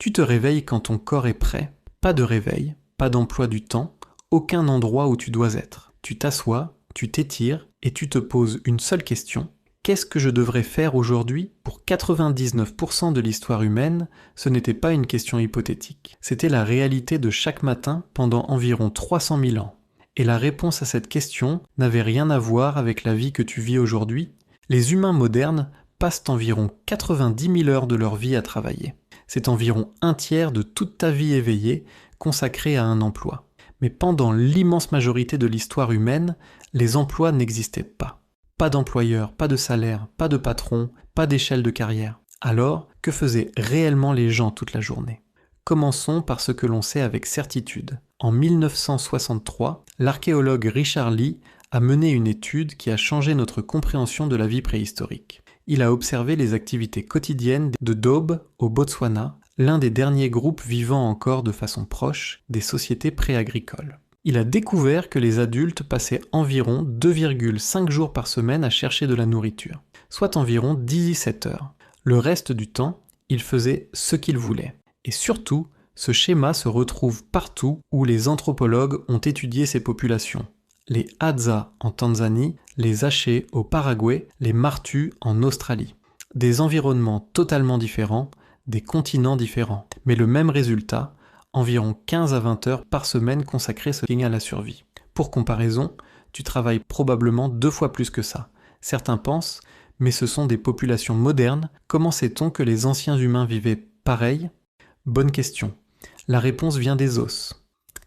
Tu te réveilles quand ton corps est prêt. Pas de réveil, pas d'emploi du temps, aucun endroit où tu dois être. Tu t'assois, tu t'étires et tu te poses une seule question. Qu'est-ce que je devrais faire aujourd'hui? Pour 99% de l'histoire humaine, ce n'était pas une question hypothétique. C'était la réalité de chaque matin pendant environ 300 000 ans. Et la réponse à cette question n'avait rien à voir avec la vie que tu vis aujourd'hui. Les humains modernes passent environ 90 000 heures de leur vie à travailler. C'est environ un tiers de toute ta vie éveillée consacrée à un emploi. Mais pendant l'immense majorité de l'histoire humaine, les emplois n'existaient pas. Pas d'employeur, pas de salaire, pas de patron, pas d'échelle de carrière. Alors, que faisaient réellement les gens toute la journée? Commençons par ce que l'on sait avec certitude. En 1963, l'archéologue Richard Lee a mené une étude qui a changé notre compréhension de la vie préhistorique. Il a observé les activités quotidiennes de Dhobe au Botswana, l'un des derniers groupes vivant encore de façon proche des sociétés préagricoles. Il a découvert que les adultes passaient environ 2,5 jours par semaine à chercher de la nourriture, soit environ 17 heures. Le reste du temps, ils faisaient ce qu'ils voulaient. Et surtout, ce schéma se retrouve partout où les anthropologues ont étudié ces populations. Les Hadza en Tanzanie, les Aché au Paraguay, les Martus en Australie. Des environnements totalement différents, des continents différents, mais le même résultat, environ 15 à 20 heures par semaine consacrées à la survie. Pour comparaison, tu travailles probablement 2 fois plus que ça. Certains pensent, mais ce sont des populations modernes, comment sait-on que les anciens humains vivaient pareil? Bonne question. La réponse vient des os.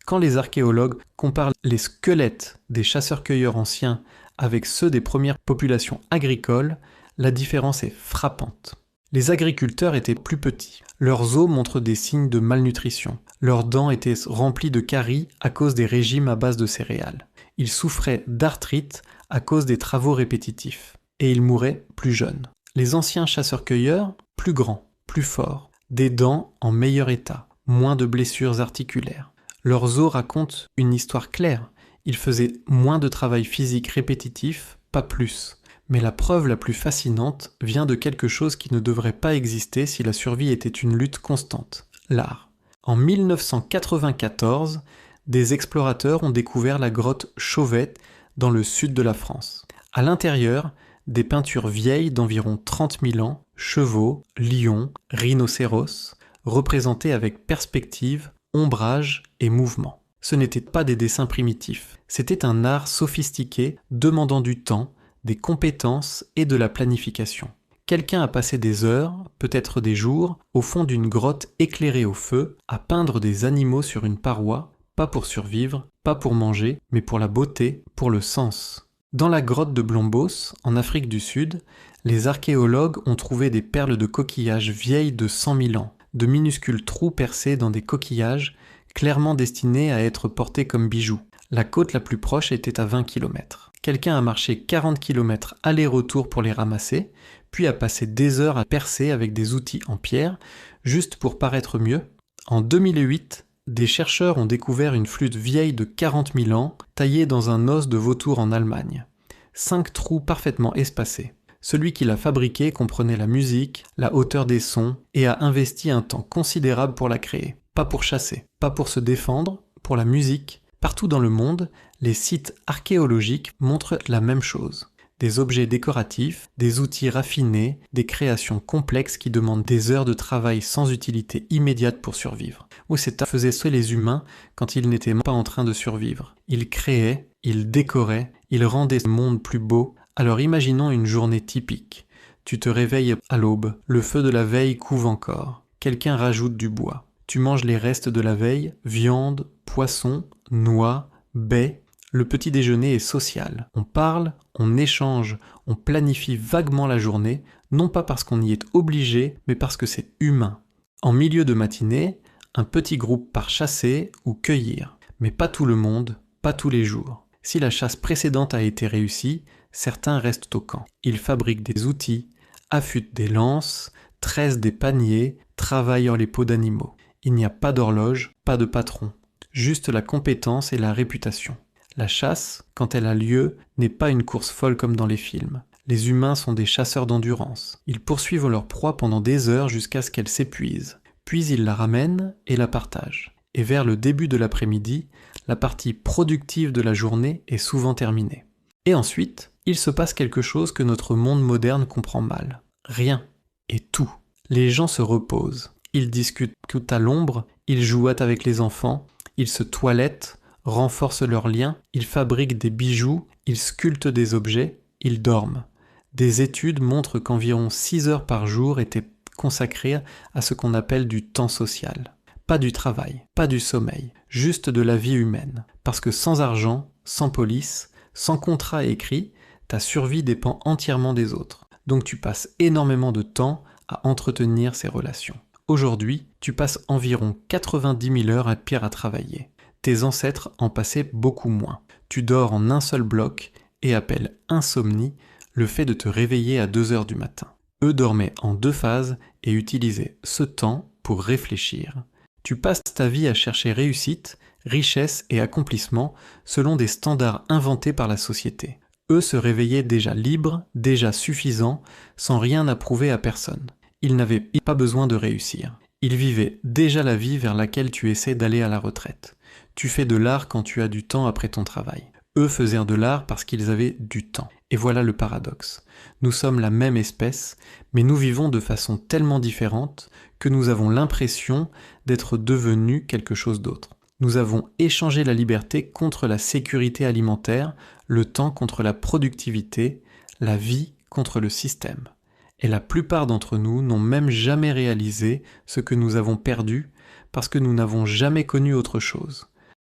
Quand les archéologues comparent les squelettes des chasseurs-cueilleurs anciens avec ceux des premières populations agricoles, la différence est frappante. Les agriculteurs étaient plus petits. Leurs os montrent des signes de malnutrition. Leurs dents étaient remplies de caries à cause des régimes à base de céréales. Ils souffraient d'arthrite à cause des travaux répétitifs. Et ils mouraient plus jeunes. Les anciens chasseurs-cueilleurs, plus grands, plus forts, des dents en meilleur état, moins de blessures articulaires. Leurs os racontent une histoire claire. Ils faisaient moins de travail physique répétitif, pas plus. Mais la preuve la plus fascinante vient de quelque chose qui ne devrait pas exister si la survie était une lutte constante, l'art. En 1994, des explorateurs ont découvert la grotte Chauvet dans le sud de la France. À l'intérieur, des peintures vieilles d'environ 30 000 ans, chevaux, lions, rhinocéros, représentés avec perspective, ombrage et mouvement. Ce n'étaient pas des dessins primitifs, c'était un art sophistiqué demandant du temps, des compétences et de la planification. Quelqu'un a passé des heures, peut-être des jours, au fond d'une grotte éclairée au feu, à peindre des animaux sur une paroi, pas pour survivre, pas pour manger, mais pour la beauté, pour le sens. Dans la grotte de Blombos, en Afrique du Sud, les archéologues ont trouvé des perles de coquillages vieilles de 100 000 ans, de minuscules trous percés dans des coquillages, clairement destinés à être portés comme bijoux. La côte la plus proche était à 20 km. Quelqu'un a marché 40 km aller-retour pour les ramasser, puis a passé des heures à percer avec des outils en pierre, juste pour paraître mieux. En 2008, des chercheurs ont découvert une flûte vieille de 40 000 ans, taillée dans un os de vautour en Allemagne. 5 trous parfaitement espacés. Celui qui l'a fabriquée comprenait la musique, la hauteur des sons, et a investi un temps considérable pour la créer. Pas pour chasser, pas pour se défendre, pour la musique. Partout dans le monde, les sites archéologiques montrent la même chose. Des objets décoratifs, des outils raffinés, des créations complexes qui demandent des heures de travail sans utilité immédiate pour survivre. Ou c'est faisait ce les humains quand ils n'étaient pas en train de survivre. Ils créaient, ils décoraient, ils rendaient le monde plus beau. Alors imaginons une journée typique. Tu te réveilles à l'aube, le feu de la veille couve encore. Quelqu'un rajoute du bois. Tu manges les restes de la veille, viande, poisson, noix, baies. Le petit déjeuner est social. On parle, on échange, on planifie vaguement la journée, non pas parce qu'on y est obligé, mais parce que c'est humain. En milieu de matinée, un petit groupe part chasser ou cueillir. Mais pas tout le monde, pas tous les jours. Si la chasse précédente a été réussie, certains restent au camp. Ils fabriquent des outils, affûtent des lances, tressent des paniers, travaillent les peaux d'animaux. Il n'y a pas d'horloge, pas de patron. Juste la compétence et la réputation. La chasse, quand elle a lieu, n'est pas une course folle comme dans les films. Les humains sont des chasseurs d'endurance. Ils poursuivent leur proie pendant des heures jusqu'à ce qu'elle s'épuise. puis ils la ramènent et la partagent. Et vers le début de l'après-midi, la partie productive de la journée est souvent terminée. Et ensuite, il se passe quelque chose que notre monde moderne comprend mal. Rien et tout. Les gens se reposent, ils discutent à l'ombre, ils jouent avec les enfants, ils se toilettent, renforcent leurs liens, ils fabriquent des bijoux, ils sculptent des objets, ils dorment. Des études montrent qu'environ 6 heures par jour étaient consacrées à ce qu'on appelle du temps social. Pas du travail, pas du sommeil, juste de la vie humaine. Parce que sans argent, sans police, sans contrat écrit, ta survie dépend entièrement des autres. Donc tu passes énormément de temps à entretenir ces relations. Aujourd'hui, tu passes environ 90 000 heures à travailler. Tes ancêtres en passaient beaucoup moins. Tu dors en un seul bloc et appellent insomnie le fait de te réveiller à 2 heures du matin. Eux dormaient en 2 phases et utilisaient ce temps pour réfléchir. Tu passes ta vie à chercher réussite, richesse et accomplissement selon des standards inventés par la société. Eux se réveillaient déjà libres, déjà suffisants, sans rien à prouver à personne. Ils n'avaient pas besoin de réussir. Ils vivaient déjà la vie vers laquelle tu essaies d'aller à la retraite. Tu fais de l'art quand tu as du temps après ton travail. Eux faisaient de l'art parce qu'ils avaient du temps. Et voilà le paradoxe. Nous sommes la même espèce, mais nous vivons de façon tellement différente que nous avons l'impression d'être devenus quelque chose d'autre. Nous avons échangé la liberté contre la sécurité alimentaire, le temps contre la productivité, la vie contre le système. Et la plupart d'entre nous n'ont même jamais réalisé ce que nous avons perdu parce que nous n'avons jamais connu autre chose.